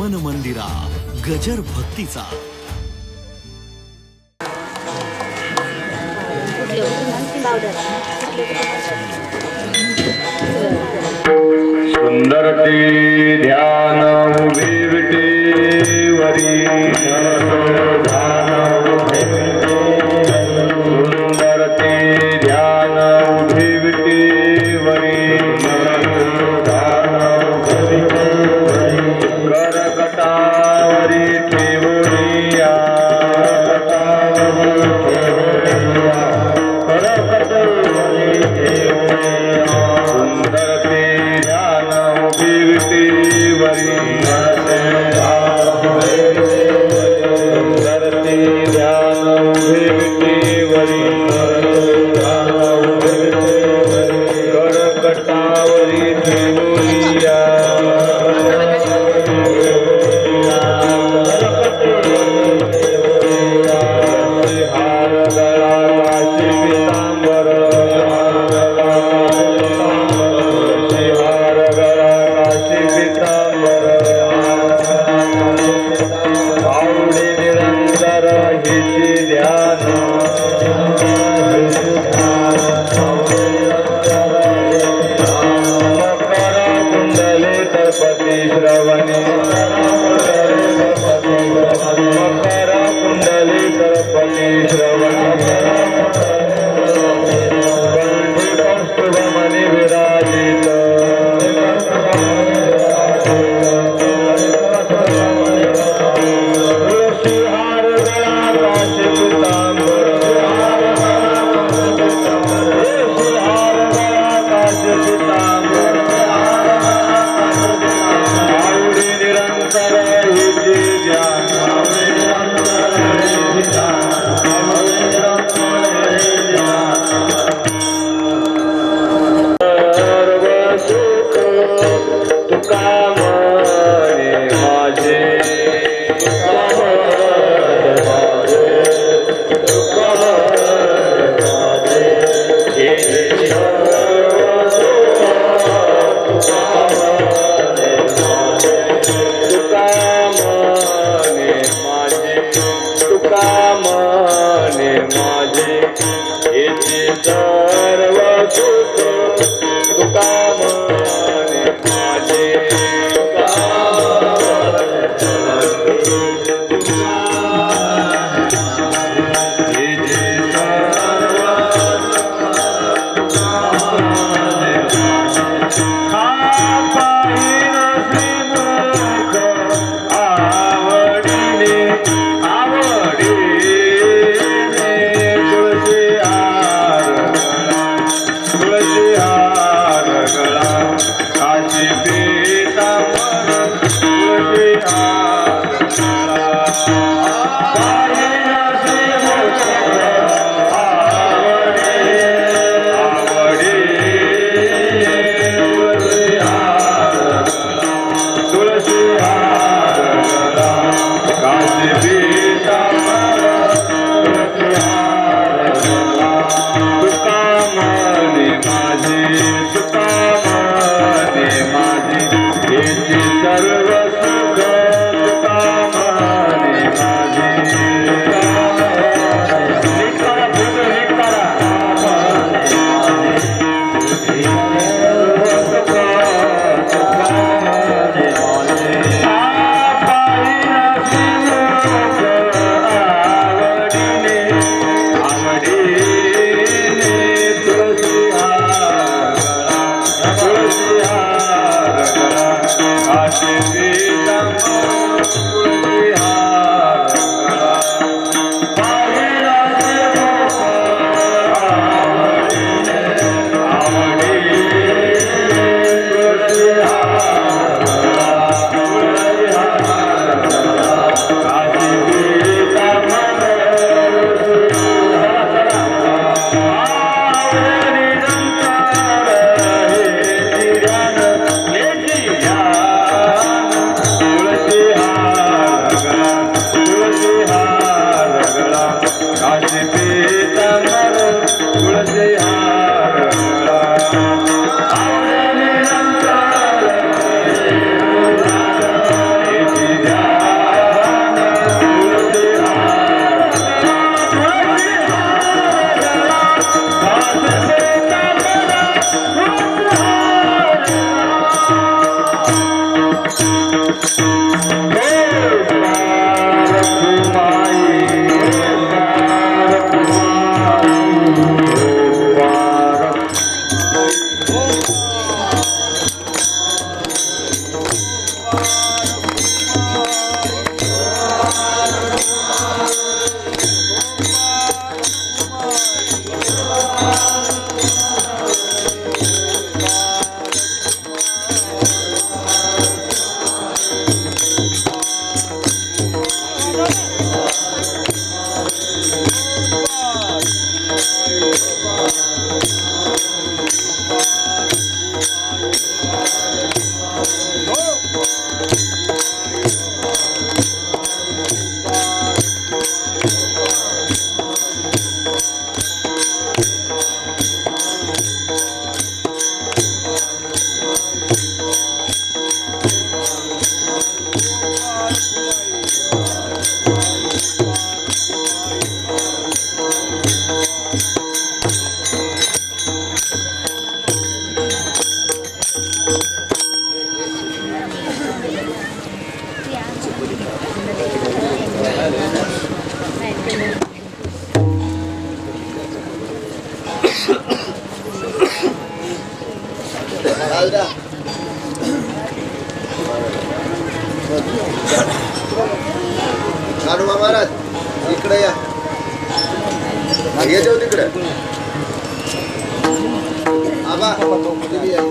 मन मंदिरा गजर भक्तीचा. सुंदर ते ध्यान उभे विटेवरी सुंदर ते ध्यान उभे विटेवरी करकटावरी ठेवूया सुंदर ते ध्यान उभे विटेवरी सुंदर ते ध्यान उभे विटेवरी करकटावरी ठेवूया हार गळा काशी पितांबर हार गळा काशी पितांबर आवडी निरंतर हिची ध्यान मकर कुंडले तरपती श्रवणे मकर कुंडली तरपती श्रवणे कंठी कौस्तुभमणि विराजित तुळशी हार गळा काशी पितांबर तुळशी हार गळा काशी पितांबर आवडी निरंतर हिची ध्यान सर्व सुख तुका म्हणे माझे तुका म्हणे माझे हेचे सर्व सुख तुका म्हणे माझे नानोबा महाराज इकडे या येतो तिकडे आबा तुम्ही या.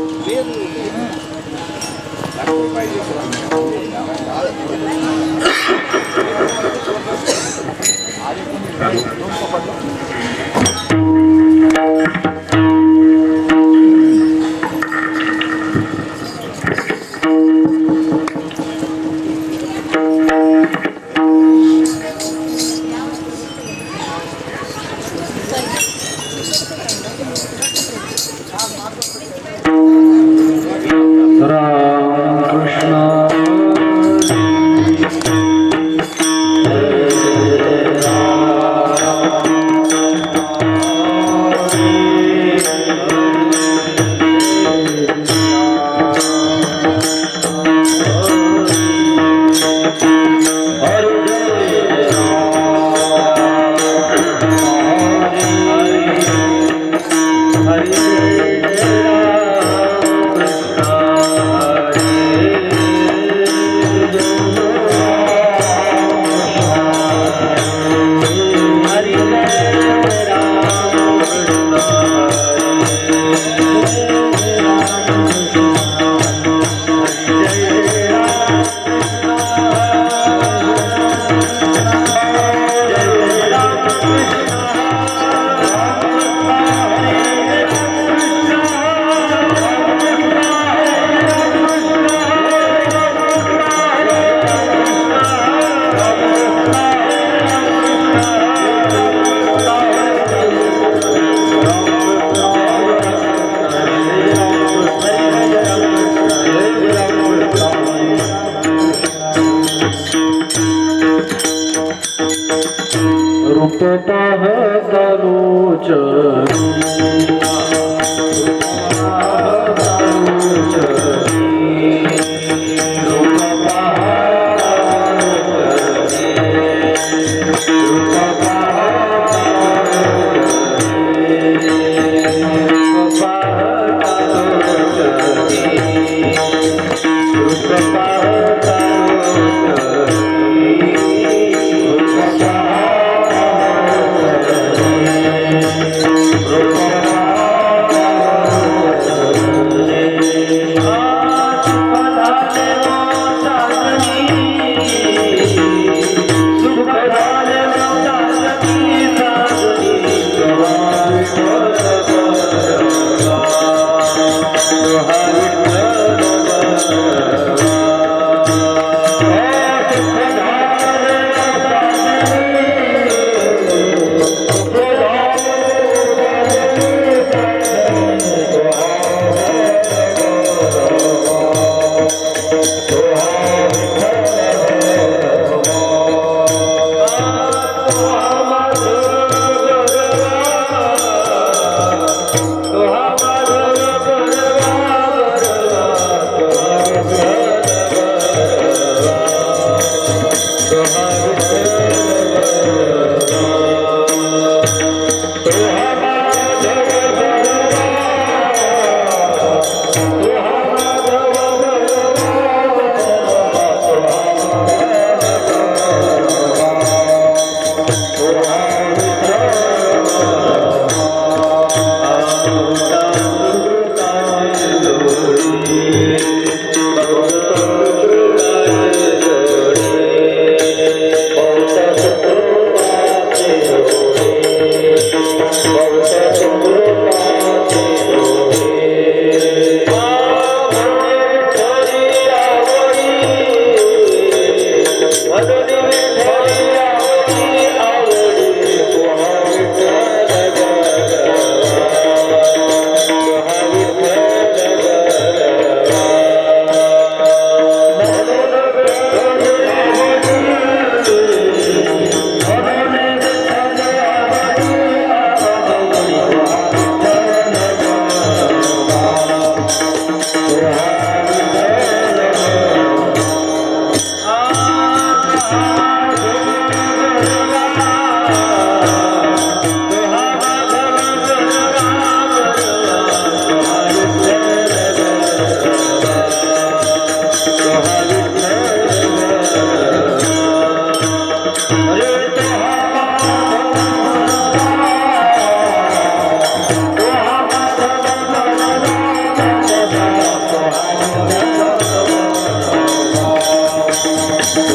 रूपतः तनोचरी झाले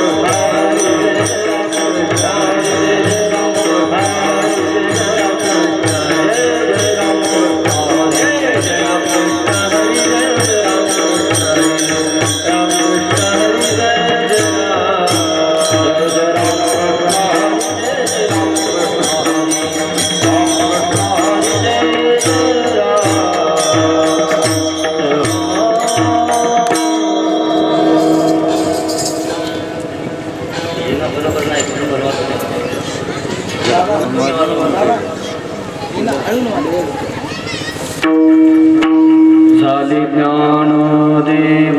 ज्ञानदेव झाले ज्ञानदेव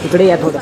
इकडे या थोडं.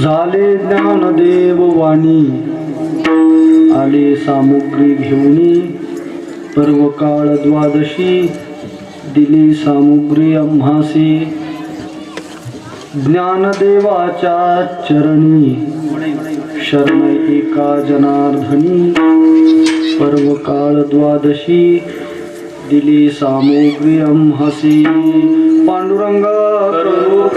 झाले ज्ञानदेव वाणी आले सामुग्री घेऊनी पर्वकाळ द्वादशी दिली सामुग्री आम्हासी ज्ञानदेवाच्या चरणी शरण एका जनार्दनी पर्वकाळ द्वादशी दिली सामुग्री आम्हासी पांडुरंग करू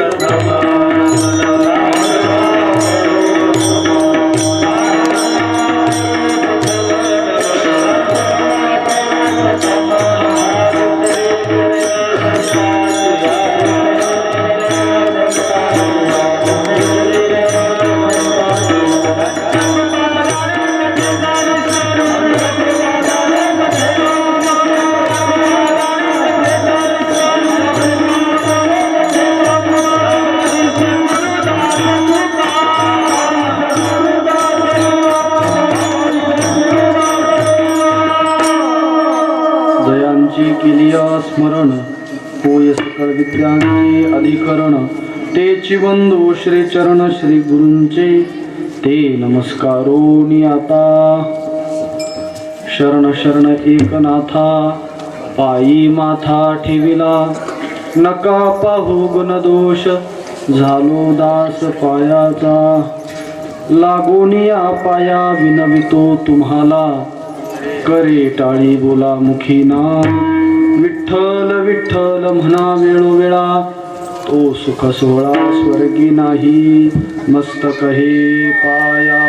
केली स्मरण होय सकळ विद्यांचे अधिकरण तेची बंधू श्री चरण श्री गुरूंचे ते नमस्कारोनी आता शरण शरण एकनाथा पायी माथा ठेविला नका पाहू गुण दोष झालो दास पायाचा लागोनिया पाया विनवितो तुम्हाला करे टाळी बोला मुखी नाम विठ्ठल विठ्ठल म्हणा वेळोवेळा तो सुख सोहळा स्वर्गी नाही मस्तक हे पाया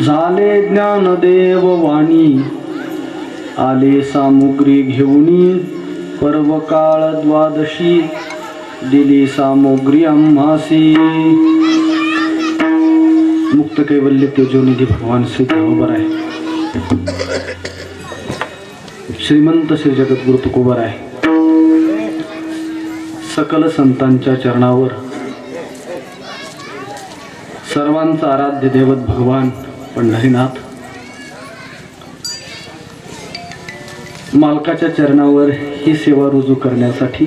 झाले ज्ञानदेव वाणी आले सामुग्री घेऊनी पर्वकाळ द्वादशी दिली सामुग्री आम्हासी मुक्त कैवल्य तेजोनिधी भगवान श्री तुकोबर आहे श्रीमंत श्री जगद्गुरु तुकोबर आहे सकल संतांच्या चरणावर सर्वांचा आराध्य दैवत भगवान पंढरीनाथ मालकाच्या चरणावर ही सेवा रुजू करण्यासाठी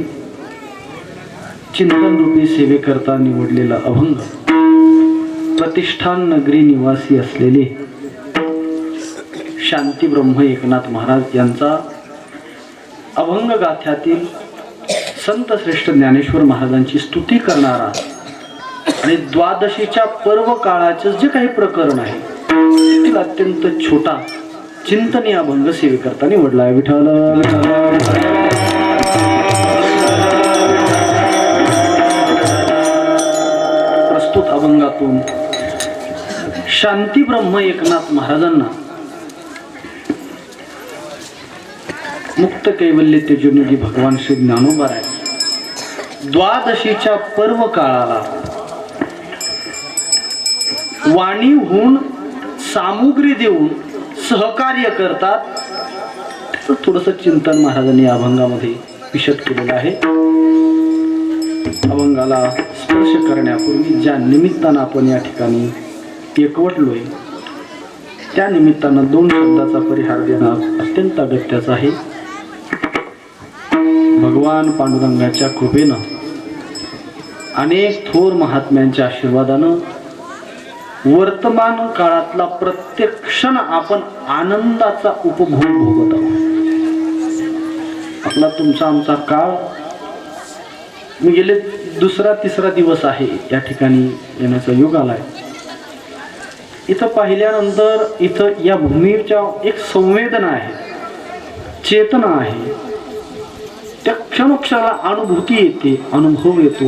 चिंतन रूपी सेवेकरता निवडलेला अभंग प्रतिष्ठान नगरी निवासी असलेले शांती ब्रह्म एकनाथ महाराज यांचा अभंग गाथ्यातील संत श्रेष्ठ ज्ञानेश्वर महाराजांची स्तुती करणारा आणि द्वादशीच्या पर्व काळाचे जे काही प्रकरण आहे त्यातील अत्यंत छोटा चिंतनीय अभंग सेवेकरता निवडला आहे. विठ्ठल प्रस्तुत अभंगातून शांती ब्रह्म एकनाथ महाराजांना मुक्त कैवल्य तेजोनिधी भगवान श्री ज्ञानोबा राय द्वादशीच्या पर्व काळाला वाणीहून सामुग्री देऊन सहकार्य करतात. त्याचं थोडंसं चिंतन महाराजांनी या अभंगामध्ये विशद केलेलं आहे. अभंगाला स्पर्श करण्यापूर्वी ज्या निमित्तानं आपण या ठिकाणी एकवटलोय त्या निमित्तानं 2 शब्दाचा परिहार देणं अत्यंत अगत्याचं आहे. भगवान पांडुरंगाच्या कृपेनं अनेक थोर महात्म्यांच्या आशीर्वादानं वर्तमान काळातला प्रत्येक क्षण आपण आनंदाचा उपभोग भोगत आहोत. आपला तुमचा आमचा काळ मी गेले 2-3 दिवस आहे या ठिकाणी येण्याचा योग आलाय. इथं पाहिल्यानंतर इथं या भूमीच्या एक संवेदना आहे, चेतना आहे. त्या क्षणोक्षणाला अनुभूती येते, अनुभव येतो.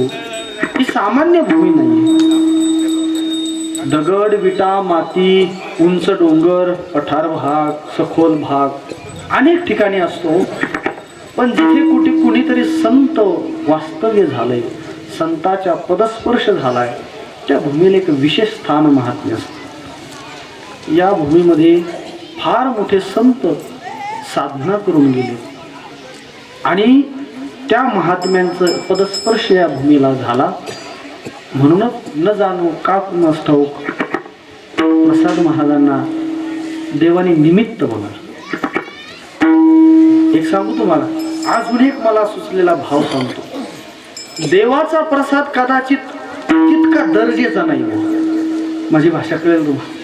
ही सामान्य भूमी नाही. दगड विटा माती उंच डोंगर पठार भाग सखोल भाग अनेक ठिकाणी असतो. पण जिथे कुठे कुणीतरी संत वास्तव्य झालंय, संताच्या पदस्पर्श झालाय, त्या भूमीला एक विशेष स्थान महात्म्य असतं. या भूमीमध्ये फार मोठे संत साधना करून गेले आणि त्या महात्म्यांचं पदस्पर्श या भूमीला झाला. म्हणूनच न जाणू का कुणास ठाऊक प्रसाद महाराजांना देवाने निमित्त बनवलं. एक सांगू तुम्हाला, अजून एक मला सुचलेला भाव सांगतो. देवाचा प्रसाद कदाचित तितका दर्जेचा नाही, माझी भाषा कळेल तुम्हाला.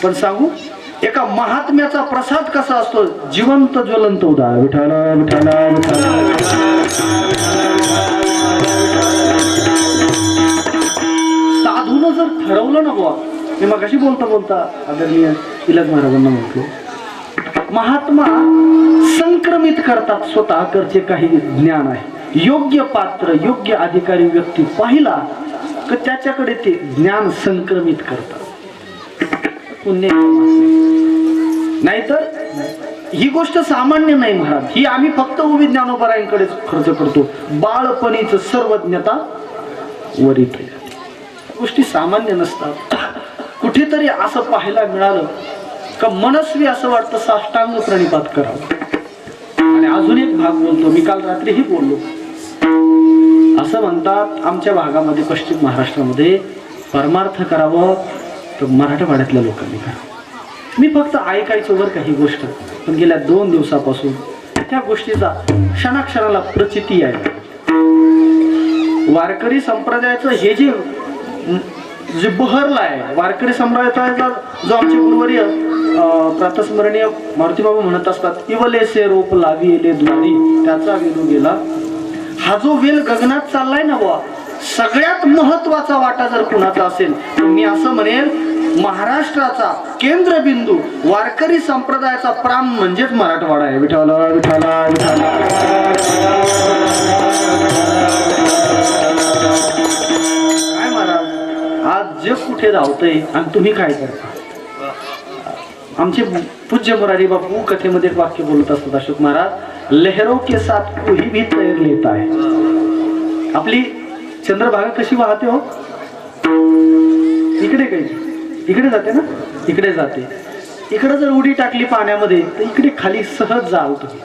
पण सांगू, एका महात्म्याचा प्रसाद कसा असतो, जिवंत ज्वलंत उदाहरण. विठाला विठाला विठाला. साधून जर ठरवलं ना बुवा, मी मगाशी बोलता आदरणीय तिलक महाराजांना म्हटलो, महात्मा संक्रमित करतात स्वतःकडचे काही ज्ञान आहे. योग्य पात्र योग्य अधिकारी व्यक्ती पाहिला की त्याच्याकडे ते ज्ञान संक्रमित करतात. पुण्य नाहीतर ही गोष्ट सामान्य नाही महाराज. ही आम्ही फक्त उभी ज्ञानोबरायांकडेच खर्च करतो. बाळपणीच सर्वज्ञता वरित गोष्टी सामान्य नसतात. कुठेतरी असं पाहायला मिळालं का मनस्वी असं वाटतं साष्टांग प्रणिपात करावं. आणि अजून एक भाग बोलतो, मी काल रात्रीही बोललो. असं म्हणतात आमच्या भागामध्ये पश्चिम महाराष्ट्रामध्ये परमार्थ करावं तर मराठवाड्यातल्या लोकांनी करावं. मी फक्त ऐकायचो वर काही गोष्ट, पण गेल्या 2 दिवसापासून त्या गोष्टीचा क्षणाक्षणाला प्रचिती आहे. वारकरी संप्रदायाचं हे जे बहरला आहे, वारकरी संप्रदायाचा जो आमचे गुरुवर्य प्रातस्मरणीय मारुती बाबा म्हणत असतात, इवलेसे रोप लाविले द्वारी त्याचा वेलू गेला. हा जो वेल गगनात चाललाय ना बुवा, सगळ्यात महत्वाचा वाटा जर कुणाचा असेल तर मी असं म्हणेल, महाराष्ट्राचा केंद्रबिंदू वारकरी संप्रदायाचा प्राण म्हणजेच मराठवाडा आहे. विठाला विठाला विठाला. काय महाराज, आज जग कुठे धावतंय आणि तुम्ही काय करता? आमचे पूज्य मुरारी बापू कथेमध्ये एक वाक्य बोलत असतात, अशोक महाराज, लहरों के साथ कोई भी तैर लेता है. आपली चंद्रभागा कशी वाहते हो, इकडे काही इकडे जाते ना, इकडे जाते. इकडे जर उडी टाकली पाण्यामध्ये तर इकडे खाली सहज जाल तुम्ही.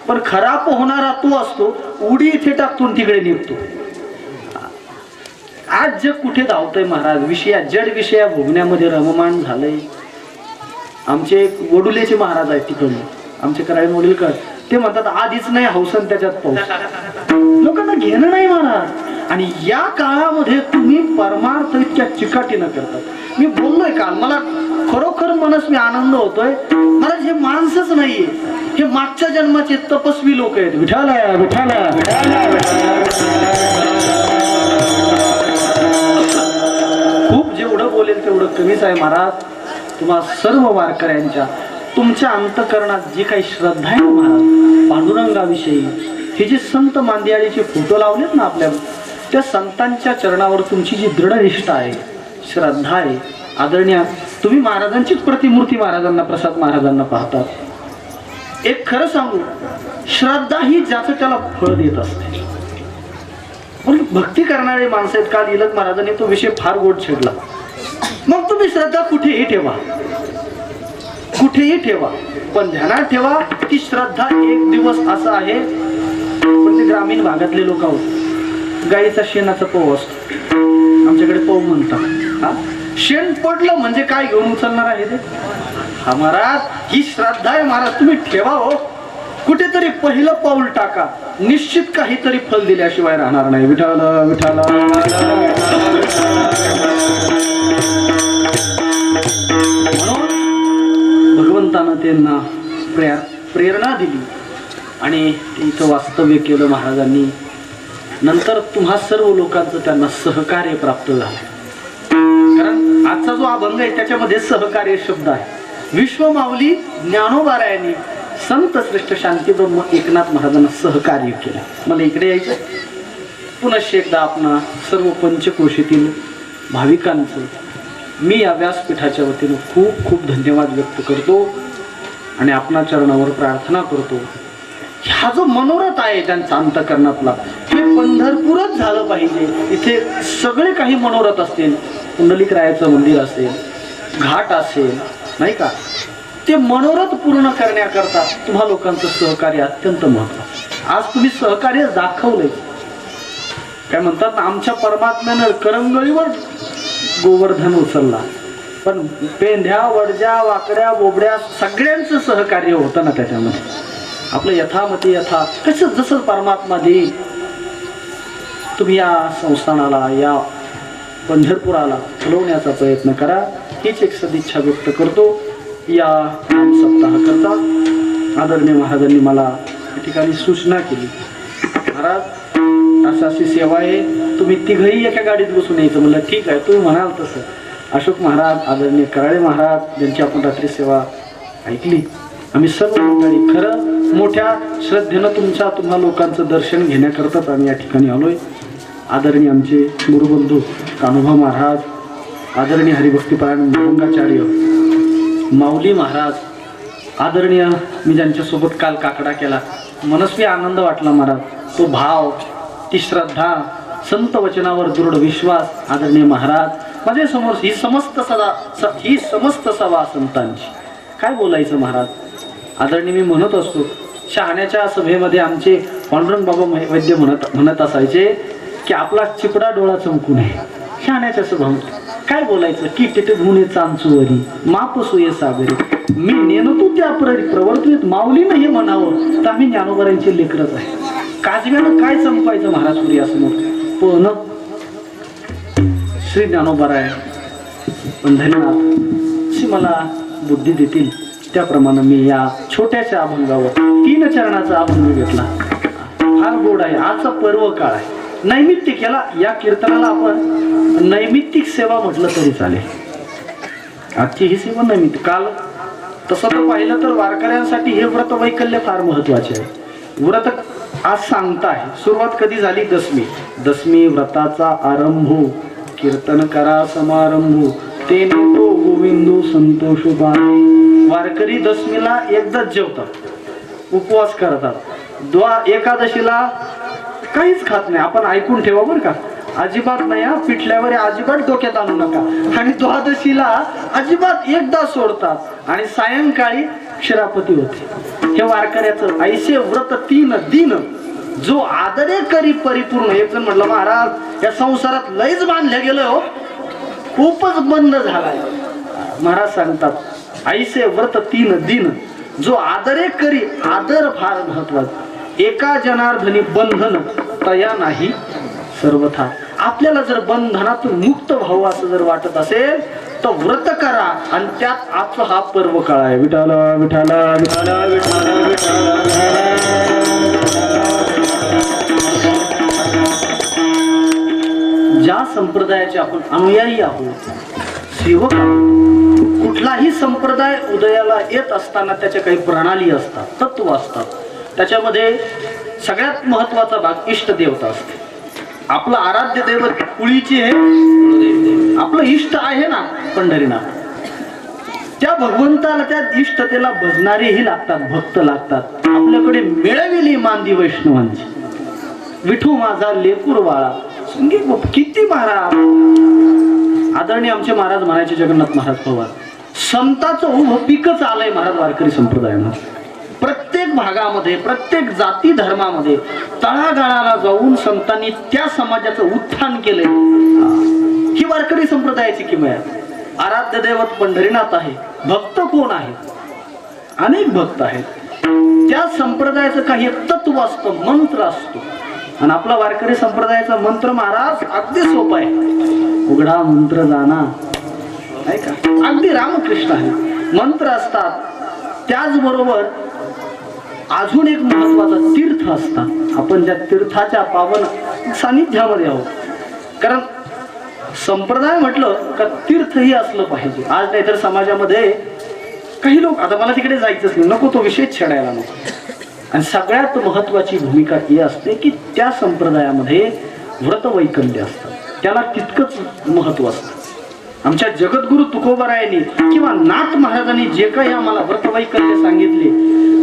पण खरा पोहणारा तो असतो, उडी इथे टाकतून तिकडे निघतो. आज जग कुठे धावतंय महाराज, जड विषया भोगण्यामध्ये रममाण झालंय. आमचे वडुलेचे महाराज आहेत तिकडे, आमचे कराळे वडीलकर, ते म्हणतात आधीच नाही हौसन त्याच्यात पाऊस. लोकांना घेणं नाही महाराज. आणि या काळामध्ये तुम्ही परमार्थ इतक्या चिकाटीनं करतात. मी बोललोय काल, मला खरोखर मनस्वी आनंद होतोय. मला हे माणसंच नाहीये, हे मागच्या जन्माचे तपस्वी लोक आहेत. विठाला विठाला खूप जेवढं बोलेल तेवढं कमीच आहे महाराज. तुम्हा सर्व वारकऱ्यांच्या तुमच्या अंतःकरणात जी काही श्रद्धा आहे ना महाराज पांडुरंगाविषयी, हे जे संत मांदियाळीचे फोटो लावलेत ना आपल्या, त्या संतांच्या चरणावर तुमची जी दृढ निष्ठा आहे, श्रद्धा आहे, आदरणीय तुम्ही महाराजांचीच प्रतिमूर्ती महाराजांना, प्रसाद महाराजांना पाहतात. एक खरं सांगू, श्रद्धा ही ज्याचं त्याला फळ देत असते. पण भक्ती करणारे माणसं आहेत. काल इलग महाराजांनी तो विषय फार गोड छेडला. मग तुम्ही श्रद्धा कुठेही ठेवा, कुठेही ठेवा, पण ध्यानात ठेवा की श्रद्धा एक दिवस असा आहे. पण ते ग्रामीण भागातले लोक आहोत, गाईचा शेणाचा पव असतो, आमच्याकडे पव म्हणतात. हा, शेण पडलं म्हणजे काय घेऊन उचलणार आहे ते? हा महाराज, ही श्रद्धा आहे महाराज, तुम्ही ठेवा हो. कुठेतरी पहिलं पाऊल टाका, निश्चित काहीतरी फल दिल्याशिवाय राहणार नाही. विठाला विठाला म्हणून भगवंतानं त्यांना प्रेरणा दिली आणि इथं वास्तव्य केलं महाराजांनी. नंतर तुम्हा सर्व लोकांचं त्यांना सहकार्य प्राप्त झालं. कारण आजचा जो अभंग आहे त्याच्यामध्ये सहकार्य शब्द आहे. विश्वमाऊली ज्ञानोबारायांनी संत श्रेष्ठ शांतीब्रह्म एकनाथ महाराजांना सहकार्य केलं. मला इकडे यायचं. पुनश्च एकदा आपणा सर्व पंचक्रोशीतील भाविकांचं मी या व्यासपीठाच्या वतीनं खूप खूप धन्यवाद व्यक्त करतो आणि आपणा चरणावर प्रार्थना करतो. हा जो मनोरथ आहे त्यांचा अंतःकरणातला, हे पंढरपूरच झालं पाहिजे. इथे सगळे काही मनोरथ असतील, पुंडलिकरायाचं मंदिर असेल, घाट असेल, नाही का, ते मनोरथ पूर्ण करण्याकरता तुम्हा लोकांचं सहकार्य अत्यंत महत्त्वाचं. आज तुम्ही सहकार्य दाखवलंय. काय म्हणतात, आमच्या परमात्म्यानं करंगळीवर गोवर्धन उचलला, पण पेंढ्या वडज्या वाकड्या बोबड्या सगळ्यांचं सहकार्य होतं ना त्याच्यामध्ये. आपलं यथामती यथा कसं जसं परमात्मा देईल. तुम्ही या संस्थानाला, या पंढरपुराला फुलवण्याचा प्रयत्न करा, हीच एक सदिच्छा व्यक्त करतो. या नाम सप्ताह करता आदरणीय महाराजांनी मला या ठिकाणी सूचना केली, महाराज अशी सेवा आहे, तुम्ही तिघही एका गाडीत बसून यायचं. म्हणलं ठीक आहे, तुम्ही म्हणाल तसं. अशोक महाराज, आदरणीय कराळे महाराज, ज्यांची आपण रात्री सेवा ऐकली, आम्ही सर्व मंडळी खरं मोठ्या श्रद्धेनं तुम्हा लोकांचं दर्शन घेण्याकरताच आम्ही या ठिकाणी आलोय. आदरणीय आमचे गुरुबंधू कान्होबा महाराज, आदरणीय हरिभक्तीपरायण मृदंगाचार्य माऊली महाराज, आदरणीय मी ज्यांच्यासोबत काल काकडा केला, मनस्वी आनंद वाटला महाराज. तो भाव, ती श्रद्धा, संत वचनावर दृढ विश्वास, आदरणीय महाराज माझ्या समोर ही समस्त सभा संतांची. काय बोलायचं महाराज. आदरणीय मी म्हणत असतो, शहाण्याच्या सभेमध्ये आमचे पांडुरंग बाबा वैद्य म्हणत असायचे की आपला चिपडा डोळा चमकू नये. शहाण्याच्या सभामध्ये काय बोलायचं की तिथे धुणे चांचुवरी माप सोये सागरी, मी नेनतो त्या प्रवर्तवित माऊलीनं हे म्हणावं तर आम्ही ज्ञानोबारांचे लेकरच आहे. काजव्यानं काय चमकायचं महाराज सूर्यासमोर. पण श्री ज्ञानोबाराय पंढरीनाथ अशी मला बुद्धी देतील त्याप्रमाणे मी या छोट्याशा अभंगावर 3 चरणाचा अभंग घेतला. फार गोड आहे. आजचा पर्व काळ आहे, नैमित्तिक. याला या कीर्तनाला आपण नैमित्तिक सेवा म्हटलं तरी चालेल. आजची ही सेवा नैमित्तिक. काल तसं तर पाहिलं तर वारकऱ्यांसाठी हे व्रत वैकल्य फार महत्वाचे आहे. व्रत आज सांगताय, सुरुवात कधी झाली? दशमी व्रताचा आरंभ, कीर्तन करा समारंभ, ते नेतो गोविंदू संतोष पाहे. वारकरी दशमीला एकदाच जेवतात, उपवास करतात. एकादशीला काहीच खात नाही. आपण ऐकून ठेवा बरं का, अजिबात नाही. पिठल्यावर अजिबात डोक्यात आणू नका. आणि द्वादशीला अजिबात एकदा सोडतात आणि सायंकाळी क्षीरापती होते. हे वारकऱ्याचं ऐसे व्रत 3 दिन जो आदरे करी परिपूर्ण. एक जण म्हटलं, महाराज या संसारात लयच बांधल्या गेलं हो, खूपच बंद झालाय. महाराज सांगतात, ऐसे व्रत 3 दिन जो आदरे करी. आदर फार महत्वाचा. एका जनार्दनी बंधन तया नाही सर्वथा. आपल्याला जर बंधनातून मुक्त व्हावं असं जर वाटत असेल तर व्रत करा, आणि त्यात आजचा हा पर्व काळ आहे. विठाला विठाला विठाला विठाला विठाला. ज्या संप्रदायाचे आपण अनुयायी आहोत, सेवक आहोत, कुठलाही संप्रदाय उदयाला येत असताना त्याच्या काही प्रणाली असतात, तत्व असतात. त्याच्यामध्ये सगळ्यात महत्वाचा भाग इष्ट देवता असते. आपलं आराध्य दैवत कुळीची आहे, आपलं इष्ट आहे ना पंढरीनाथ. त्या भगवंताला, त्या इष्टतेला भजणारेही लागतात, भक्त लागतात. आपल्याकडे मिळविली मांदी वैष्णवांची, विठू माझा लेकूर वाळा. किती महाराज, आदरणीय आमचे महाराज म्हणायचे जगन्नाथ महाराज पवार, संताचं उभं पिकच आलंय महाराज वारकरी संप्रदायामध्ये. प्रत्येक भागामध्ये, प्रत्येक जाती धर्मामध्ये तळागाळाला जाऊन संतांनी त्या समाजाचं उत्थान केलंय. ही वारकरी संप्रदायाची किमया आहे. आराध्य दैवत पंढरीनाथ आहे. भक्त कोण आहे? अनेक भक्त आहेत. त्या संप्रदायाचं काही तत्व असतं, मंत्र असतो. आणि आपला वारकरी संप्रदायाचा मंत्र महाराज अगदी सोपा आहे. उघडा मंत्र जाना, नाही का, अगदी रामकृष्ण आहे. मंत्र असतात. त्याचबरोबर अजून एक महत्वाचा तीर्थ असतात. आपण ज्या तीर्थाच्या पावन सानिध्यामध्ये आहोत. कारण संप्रदाय म्हटलं का तीर्थही असलं पाहिजे. आज नाहीतर समाजामध्ये काही लोक, आता मला तिकडे जायचंच नाही, नको तो विषय छेडायला नको. आणि सगळ्यात महत्वाची भूमिका ही असते की त्या संप्रदायामध्ये व्रतवैकल्य असतं, त्याला तितकंच महत्व असतं. आमच्या जगद्गुरु तुकोबारायांनी किंवा नाथ महाराजांनी जे काही आम्हाला व्रतवैकल्य सांगितले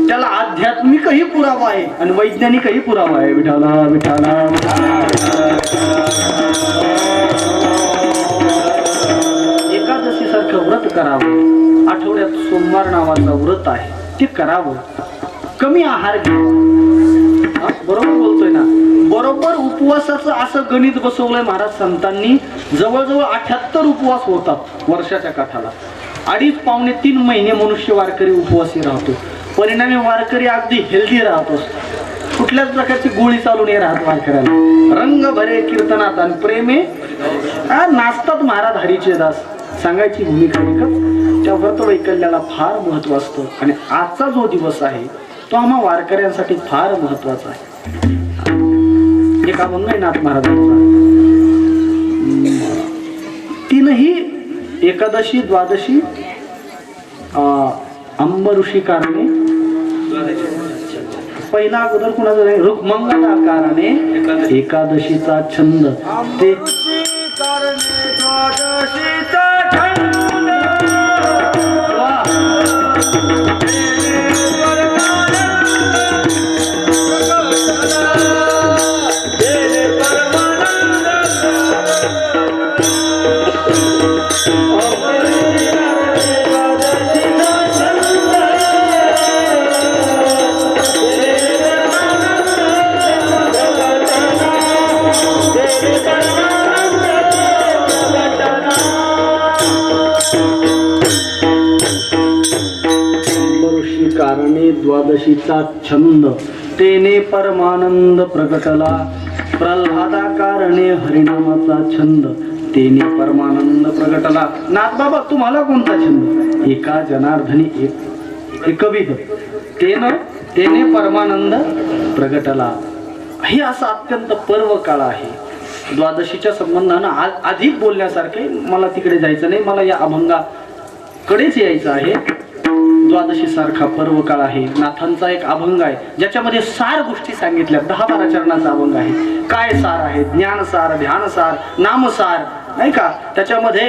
त्याला आध्यात्मिकही पुरावा आहे आणि वैज्ञानिकही पुरावा आहे. विठाला विठाला. एकादशी सारखं व्रत करावं. आठवड्यात सोमवार नावाचं व्रत आहे, ते करावं. कमी आहार घ्यावा. बरोबर बोलतोय ना. बरोबर उपवासाचं असं गणित बसवलंय महाराज संतांनी. जवळजवळ 78 उपवास होतात वर्षाच्या काठाला. 2.5-3 महिने मनुष्य वारकरी उपवासी राहतो. परिणामी वारकरी अगदी हेल्दी राहतोस. कुठल्याच प्रकारची गोळी चालू नाही राहत वारकऱ्याला. रंग भरे कीर्तनात आणि प्रेमे नाचतात महाराज हरीचे दास. सांगायची भूमिका एकच, त्या व्रत वैकल्याला फार महत्व असतं. आणि आजचा जो दिवस आहे तो आम्हा वारकऱ्यांसाठी फार महत्वाचा आहे. एक अभंग आहे नाथ महाराजांचा. 3ही एकादशी, द्वादशी, अंबऋषी कारणे. पहिला अगोदर कुणाचा नाही, रुक्मंगला कारणे एकादशीचा छंद. ते कारणे द्वादशीचा छंद. तेने परमानंद प्रगटला. प्रल्हादा कारणे हरिनामाचा छंद. तेने परमानंद प्रगटला. नाथ बाबा तुम्हाला कोणता छंद? एका जनार्दनी एकविध. तेने परमानंद प्रगटला. हे असा अत्यंत पर्व काळ आहे. द्वादशीच्या संबंधानं अधिक बोलण्यासारखे, मला तिकडे जायचं नाही, मला या अभंगाकडेच यायचं आहे. द्वादशी सारखा पर्व काळ आहे. नाथांचा एक अभंग आहे ज्याच्यामध्ये 4 गोष्टी सांगितल्या. 10-12 चरणाचा अभंग आहे. काय सार आहे? ज्ञानसार, ध्यानसार, नामसार, नाही का. त्याच्यामध्ये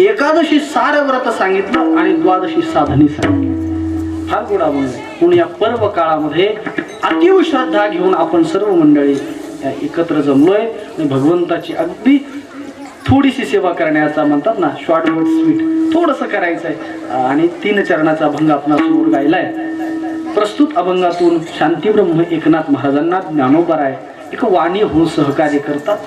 एकादशी सार व्रत सांगितलं आणि द्वादशी साधनी सांगितली. फार गोड अभंग आहे. म्हणून या पर्व काळामध्ये अतीव श्रद्धा घेऊन आपण सर्व मंडळी एकत्र जमलोय आणि भगवंताची अगदी थोडीशी सेवा करण्याचा, म्हणतात ना, शॉर्ट बट स्वीट, थोडंसं करायचं आहे. आणि 3 चरणाचा अभंग आपणासमोर गायलाय. प्रस्तुत अभंगातून शांतीब्रह्म एकनाथ महाराजांना ज्ञानोबराय एक वाणी होऊन सहकार्य करतात.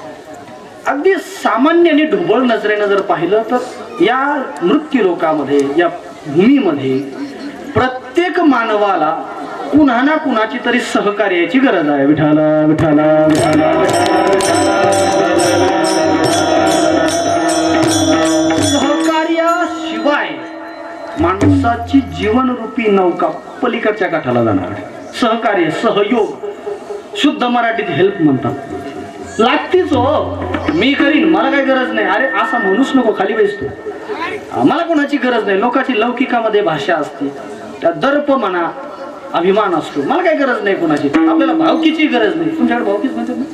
अगदी सामान्य आणि ढोबळ नजरेनं जर पाहिलं तर या नृत्य लोकामध्ये, या भूमीमध्ये प्रत्येक मानवाला कुणा ना कुणाची तरी सहकार्याची गरज आहे. विठाला विठाला विठाला विठाला. सहकार्याशिवाय माणसाची जीवनरूपी नौका पलीकडच्या काठाला जाणार आहे. सहकार्य, सहयोग, शुद्ध मराठीत हेल्प म्हणतात. लागतीच हो, मी करीन, मला काही गरज नाही. अरे असा म्हणूच नको, खाली बसतो. मला कोणाची गरज नाही. लोकांची लौकिकामध्ये भाषा असते, त्या दर्प म्हणा, अभिमान असतो. मला काही गरज नाही कोणाची. आपल्याला भावकीची गरज नाही. तुमच्याकडे भावकीच म्हणतात ना,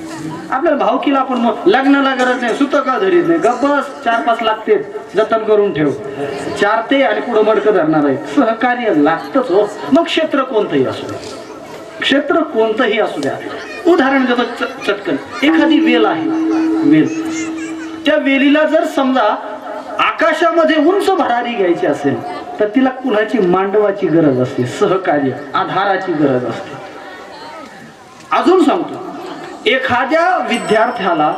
आपल्याला भावकीला आपण लग्नाला गरज नाही, सुत का धरीत नाही. गप्पस 4-5 लागते, जतन करून ठेव. 4 ते आणि पुढं मडकं धरणार आहे. सहकार्य लागतच हो. मग क्षेत्र कोणतंही असू द्या, क्षेत्र कोणतंही असू द्या. उदाहरण देतो चटकन. एखादी वेल आहे, वेल, त्या वेलीला जर समजा आकाशामध्ये उंच भरारी घ्यायची असेल तर तिला कुणाची मांडवाची गरज असते, सहकार्य, आधाराची गरज असते. अजून सांगतो, एखाद्या विद्यार्थ्याला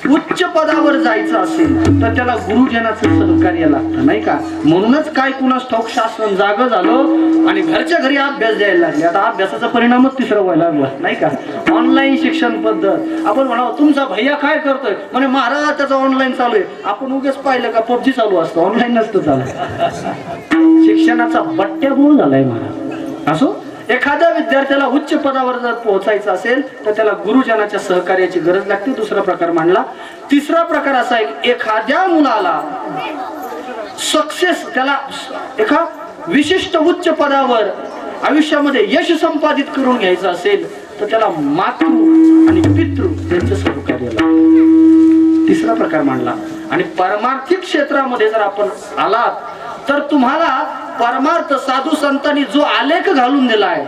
उच्च पदावर जायचं असेल तर त्याला गुरुजनाचं सहकार्य लागतं, नाही का? म्हणूनच काय कुणास ठाऊक शासन जागं झालं आणि घरच्या घरी अभ्यास द्यायला लागले. आता अभ्यासाचा परिणामच तिसरा व्हायला लागला, नाही का? ऑनलाईन शिक्षण पद्धत. आपण म्हणावं तुमचा भैया काय करतोय, म्हणजे महाराज त्याचा ऑनलाईन चालू आहे. आपण उगेच पाहिलं का पबजी चालू असतं, ऑनलाईन नसतं चालू. शिक्षणाचा बट्ट्याबोळ झालाय महाराज. असो, एखाद्या विद्यार्थ्याला उच्च पदावर जर पोहोचायचं असेल तर त्याला गुरुजनाच्या सहकार्याची गरज लागते. दुसरा प्रकार मांडला. तिसरा प्रकार असा आहे की एखाद्या मुलाला सक्सेस, त्याला एका विशिष्ट उच्च पदावर आयुष्यामध्ये यश संपादित करून घ्यायचं असेल तर त्याला मातृ आणि पितृ यांचं सहकार्य लागतं. तिसरा प्रकार मांडला. आणि परमार्थिक क्षेत्रामध्ये जर आपण आलात तर तुम्हाला परमार्थ साधू संतांनी जो आलेख घालून दिलाय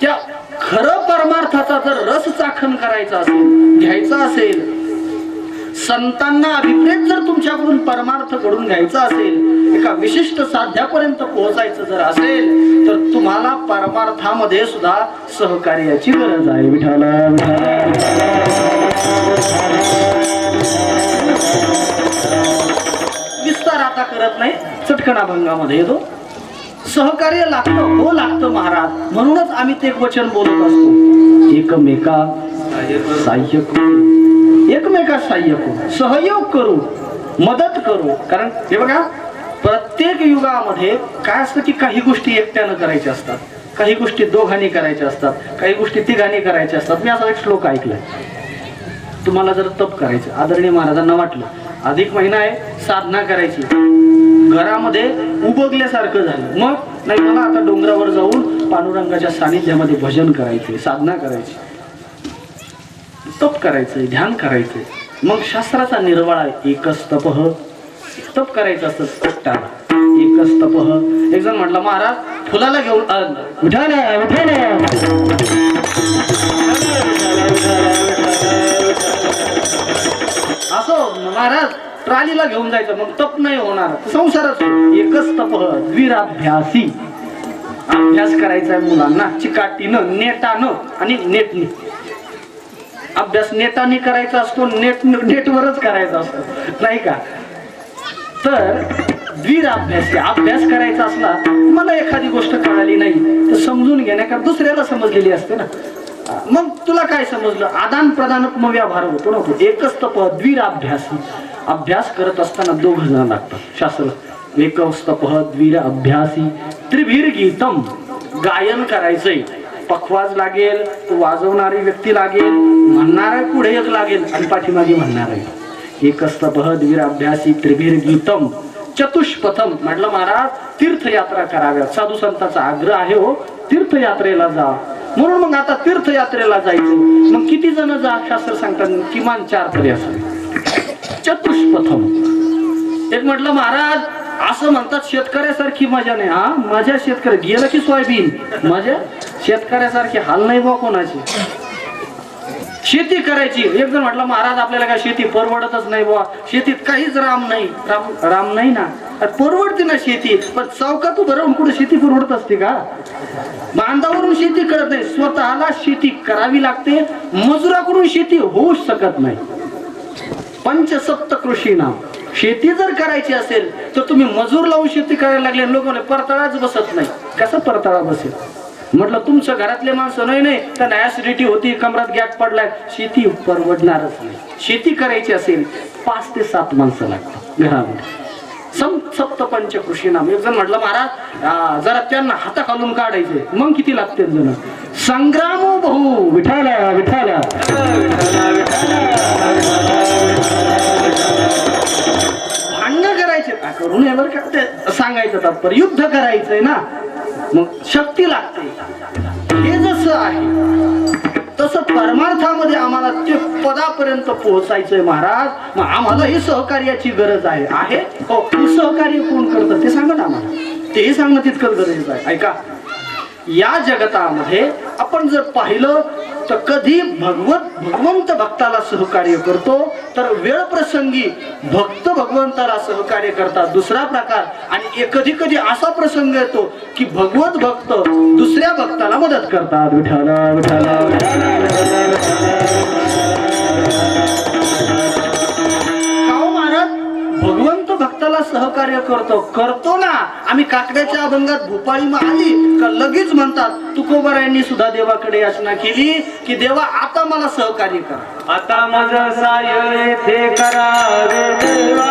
त्या खरं परमार्थाचा जर रस चाखण करायचा असेल, घ्यायचा असेल, संतांना अभिप्रेत जर तुमच्याकडून परमार्थ घडून घ्यायचा असेल, एका विशिष्ट साध्यापर्यंत पोहोचायचं जर असेल तर तुम्हाला परमार्थामध्ये सुद्धा सहकार्याची गरज आहे. विठाला विस्तार आता करत नाही, चटकन अभंगामध्ये येतो. सहकार्य लागतं, हो लागतं महाराज. म्हणूनच आम्ही ते एक वचन बोलत असतो, एकमेका सहाय्य करू, एकमेका सहाय्य करू, सहयोग करू, मदत करू. कारण हे बघा, प्रत्येक युगामध्ये काय असतं की काही गोष्टी एकट्यानं करायच्या असतात, काही गोष्टी दोघांनी करायच्या असतात, काही गोष्टी तिघांनी करायच्या असतात. मी असा एक श्लोक ऐकलाय. तुम्हाला जर तप करायचं, आदरणीय महाराजांना वाटलं अधिक महिना आहे, साधना करायची, घरामध्ये उबगल्यासारखं झालं, मग नाही मला आता डोंगरावर जाऊन पांडुरंगाच्या सानिध्यामध्ये भजन करायचे, साधना करायची, तप करायचंय, ध्यान करायचंय. मग शास्त्राचा निर्वाळा आहे, एकच तपः. तप करायचं असतं एकटाला, एकच तपः. एक जण म्हटलं महाराज फुलाला घेऊन असो महाराज ट्रालीला घेऊन जायचं, मग तप नाही होणार, संसारच. एकच तप द्विराभ्यासी. अभ्यास करायचा आहे मुलांना चिकाटीनं, नेटानं आणि नेटनी. अभ्यास नेटाने करायचा असतो, नेटवरच करायचा असतो, नाही का? तर द्विराभ्यासी. अभ्यास करायचा असला, मला एखादी गोष्ट कळाली नाही तर समजून घेण्या का दुसऱ्याला समजलेली असते ना, मग तुला काय समजलं, आदान प्रदान मग व्यवहार होतो ना. एकच तप द्विराभ्यासी. अभ्यास करत असताना 2 जण लागतात. शास्त्र एकच तप द्विराभ्यासी त्रिभीर गीतम. गायन करायचंय, पखवाज लागेल, वाजवणारी व्यक्ती लागेल, म्हणणारा पुढे एक लागेल आणि पाठीमागे म्हणणार आहे. एकच तप द्विराभ्यासी त्रिभीर गीतम चतुष्पथम. म्हटलं महाराज तीर्थयात्रा कराव्या, साधू संतांचा आग्रह आहे हो, तीर्थयात्रेला जा. म्हणून मग आता तीर्थयात्रेला जायचं, मग किती जण जा? शास्त्र सांगतात किमान 4 तरी असावे. चतुष्पथम. एक म्हटलं महाराज असं म्हणतात शेतकऱ्यासारखी मजा नाही. हा मजा शेतकरी गेलं की सोयाबीन, मजा शेतकऱ्यासारखी हाल नाही बा कोणाची. शेती करायची. एक जण म्हटलं महाराज आपल्याला काय शेती परवडतच नाही बुवा, शेतीत काहीच राम नाही. राम नाही ना, परवडते ना शेती, पण चौकात उभं राहून कुठे शेती परवडत असते का? बांधावरून शेती करत नाही, स्वतःला शेती करावी लागते. मजुराकडून शेती होऊ शकत नाही. पंचसप्त कृषी नाम. शेती जर करायची असेल तर तुम्ही मजूर लावून शेती करायला लागले. लोक परताळाच बसत नाही. कसा परताळा बसेल? म्हटलं तुमच्या घरातले माणसं नाही त्यांना ऍसिडिटी होती, कमरात गॅप पडलाय, शेती परवडणारच नाही. शेती करायची असेल 5 ते 7 माणसं लागतात घरामध्ये. सप्त पंचकृषी नाम. एक जण म्हटलं महाराज जरा त्यांना हाता खालून काढायचे, मग किती लागते जण? संग्राम भाऊ विठाला विठाला भांडणं करायचे का करू नये बरं का, ते सांगायचं तात्पर्य युद्ध करायचंय ना, मग शक्ती लागते. हे जसं आहे तसं परमार्थामध्ये आम्हाला ते पदापर्यंत पोहोचायचंय महाराज. मग आम्हाला ही सहकार्याची गरज आहे. हो, हे सहकार्य कोण करतं ते सांगा ना आम्हाला, तेही सांगणं तितकंच गरजेचं आहे. ऐका, या जगतामध्ये आपण जर पाहिलं तर कधी भगवंत भक्ताला सहकार्य करतो, तर वेळ प्रसंगी भक्त भगवंताला सहकार्य करतात. दुसरा प्रकार, आणि कधी कधी असा प्रसंग येतो की भगवत भक्त दुसऱ्या भक्ताला मदत करतात. विठाला विठाला काहो महाराज, भगवंत भक्ताला सहकार्य करतो ना. आम्ही काकड्याच्या अभंगात भोपाळी आली का लगेच म्हणतात तुकोबारायांनी सुद्धा देवाकडे याचना केली की देवा आता मला सहकार्य करा. आता माझं साय येथे करा रे देवा.